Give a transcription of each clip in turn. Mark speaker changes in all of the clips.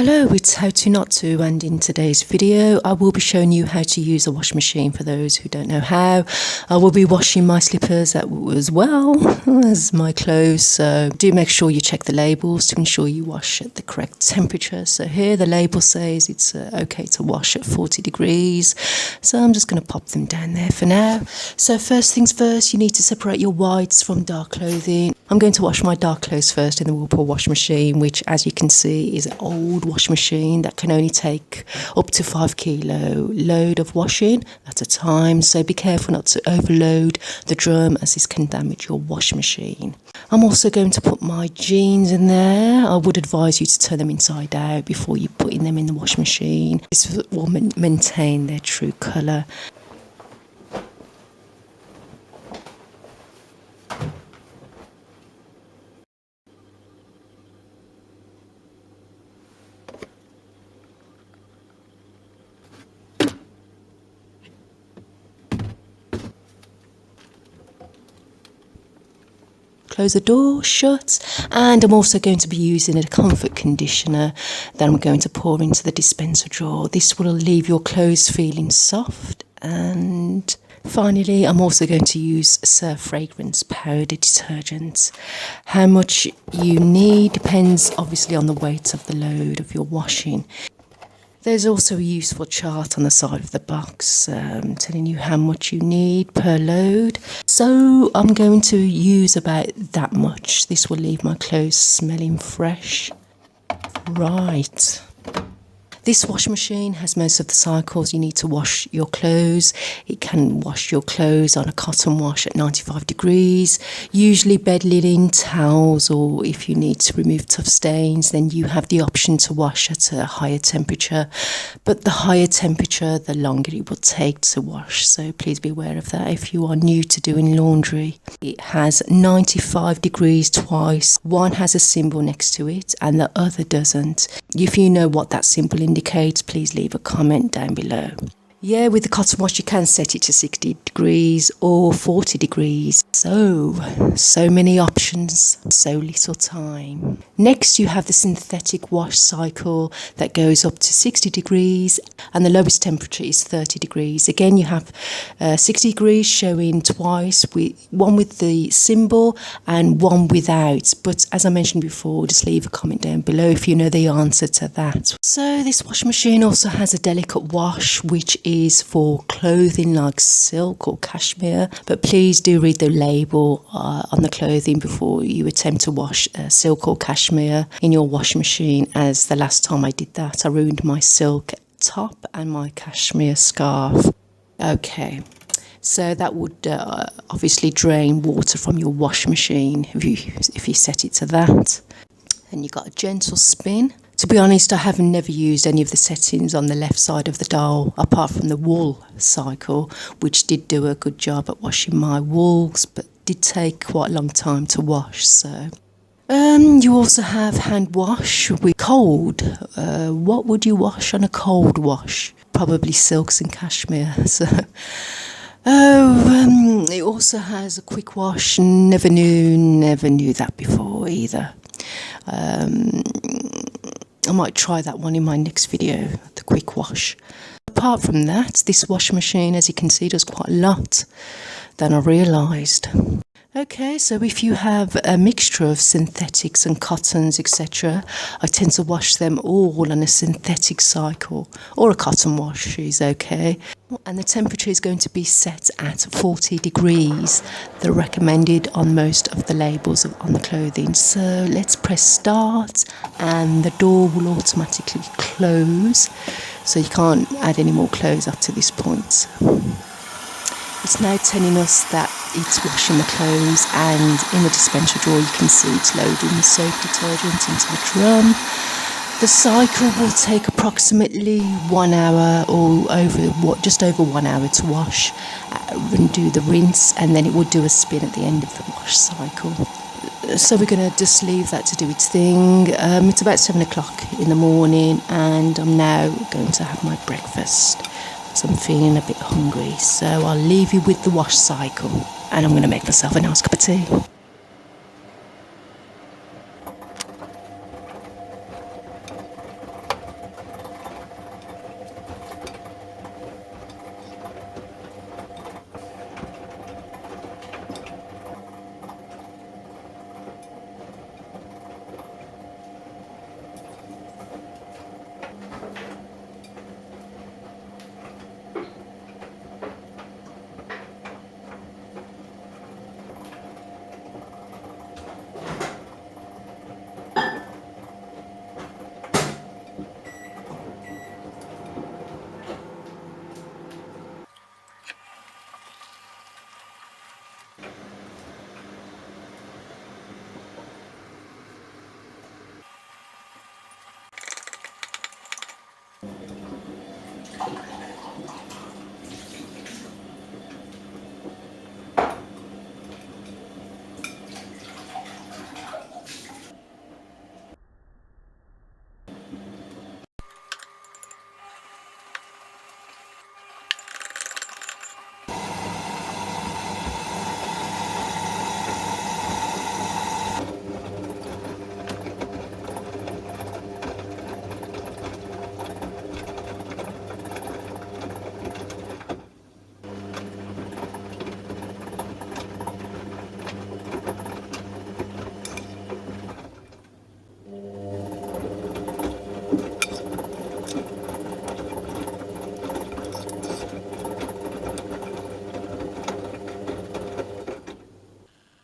Speaker 1: Hello, it's How To Not To, and in today's video I will be showing you how to use a washing machine for those who don't know how. I will be washing my slippers as well as my clothes, so do make sure you check the labels to ensure you wash at the correct temperature. So here the label says it's okay to wash at 40 degrees, so I'm just going to pop them down there for now. So first things first, you need to separate your whites from dark clothing. I'm going to wash my dark clothes first in the Whirlpool washing machine, which as you can see is an old washing machine that can only take up to 5 kilo load of washing at a time, so be careful not to overload the drum as this can damage your washing machine. I'm also going to put my jeans in there. I would advise you to turn them inside out before you putting them in the washing machine. This will maintain their true colour. Close the door shut, and I'm also going to be using a comfort conditioner that I'm going to pour into the dispenser drawer. This will leave your clothes feeling soft. And finally, I'm also going to use Surf Fragrance Powder Detergent. How much you need depends obviously on the weight of the load of your washing. There's also a useful chart on the side of the box telling you how much you need per load. So I'm going to use about that much. This will leave my clothes smelling fresh. Right. This washing machine has most of the cycles you need to wash your clothes. It can wash your clothes on a cotton wash at 95 degrees, usually bed linen, towels, or if you need to remove tough stains, then you have the option to wash at a higher temperature. But the higher temperature, the longer it will take to wash, so please be aware of that if you are new to doing laundry. It has 95 degrees twice. One has a symbol next to it and the other doesn't. If you know what that symbol indicates, please leave a comment down below. Yeah, with the cotton wash you can set it to 60 degrees or 40 degrees. So many options, so little time. Next you have the synthetic wash cycle that goes up to 60 degrees and the lowest temperature is 30 degrees. Again you have 60 degrees showing twice, one with the symbol and one without. But as I mentioned before, just leave a comment down below if you know the answer to that. So this washing machine also has a delicate wash which is for clothing like silk or cashmere, but please do read the label on the clothing before you attempt to wash silk or cashmere in your washing machine, as the last time I did that I ruined my silk top and my cashmere scarf. Okay, so that would obviously drain water from your washing machine if you set it to that. And you got a gentle spin. To be honest, I have never used any of the settings on the left side of the dial apart from the wool cycle, which did do a good job at washing my wools, but did take quite a long time to wash. So you also have hand wash with cold. What would you wash on a cold wash? Probably silks and cashmere. So it also has a quick wash. Never knew that before either. I might try that one in my next video, the quick wash. Apart from that, this washing machine, as you can see, does quite a lot than I realised. Okay, so if you have a mixture of synthetics and cottons, etc., I tend to wash them all on a synthetic cycle, or a cotton wash is okay. And the temperature is going to be set at 40 degrees, the recommended on most of the labels on the clothing. So let's press start and the door will automatically close, so you can't add any more clothes up to this point. It's now telling us that it's washing the clothes, and in the dispenser drawer you can see it's loading the soap detergent into the drum. The cycle will take approximately 1 hour or just over 1 hour to wash and do the rinse, and then it will do a spin at the end of the wash cycle. So we're going to just leave that to do its thing. It's about 7 o'clock in the morning and I'm now going to have my breakfast. So I'm feeling a bit hungry, so I'll leave you with the wash cycle and I'm going to make myself a nice cup of tea.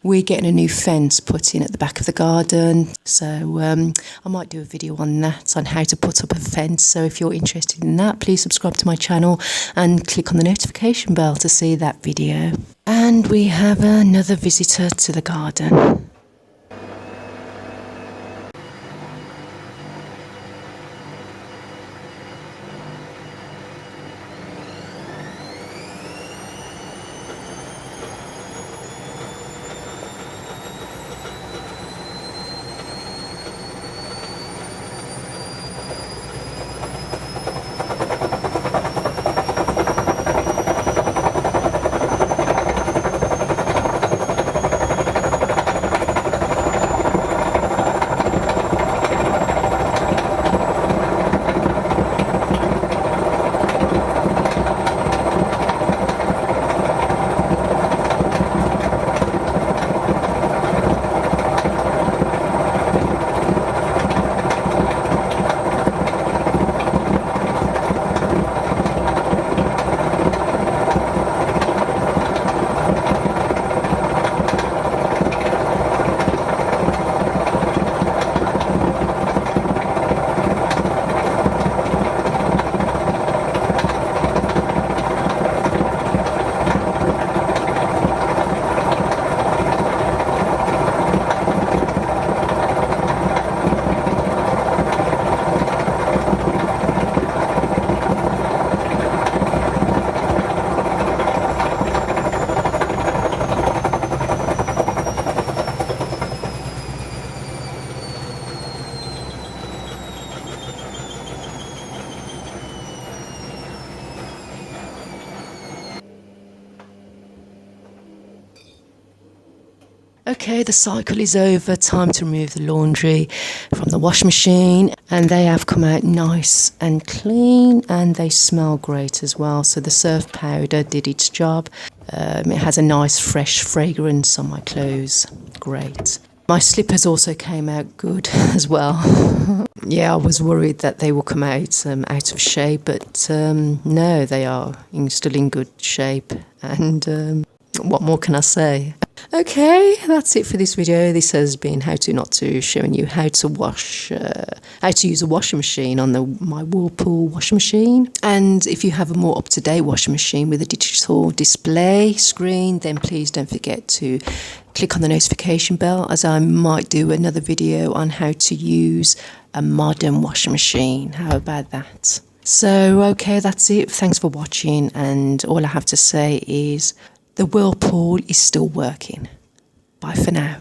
Speaker 1: We're getting a new fence put in at the back of the garden, so I might do a video on that, on how to put up a fence. So if you're interested in that, please subscribe to my channel and click on the notification bell to see that video. And we have another visitor to the garden. Okay, the cycle is over. Time to remove the laundry from the washing machine, and they have come out nice and clean, and they smell great as well. So the surf powder did its job. It has a nice fresh fragrance on my clothes. Great. My slippers also came out good as well. Yeah, I was worried that they will come out out of shape, but no, they are still in good shape. And what more can I say? Okay, that's it for this video. This has been how to not to, showing you how to wash, how to use a washing machine on my Whirlpool washing machine. And if you have a more up-to-date washing machine with a digital display screen, then please don't forget to click on the notification bell, as I might do another video on how to use a modern washing machine. How about that? So, okay, that's it. Thanks for watching, and all I have to say is the Whirlpool is still working. Bye for now.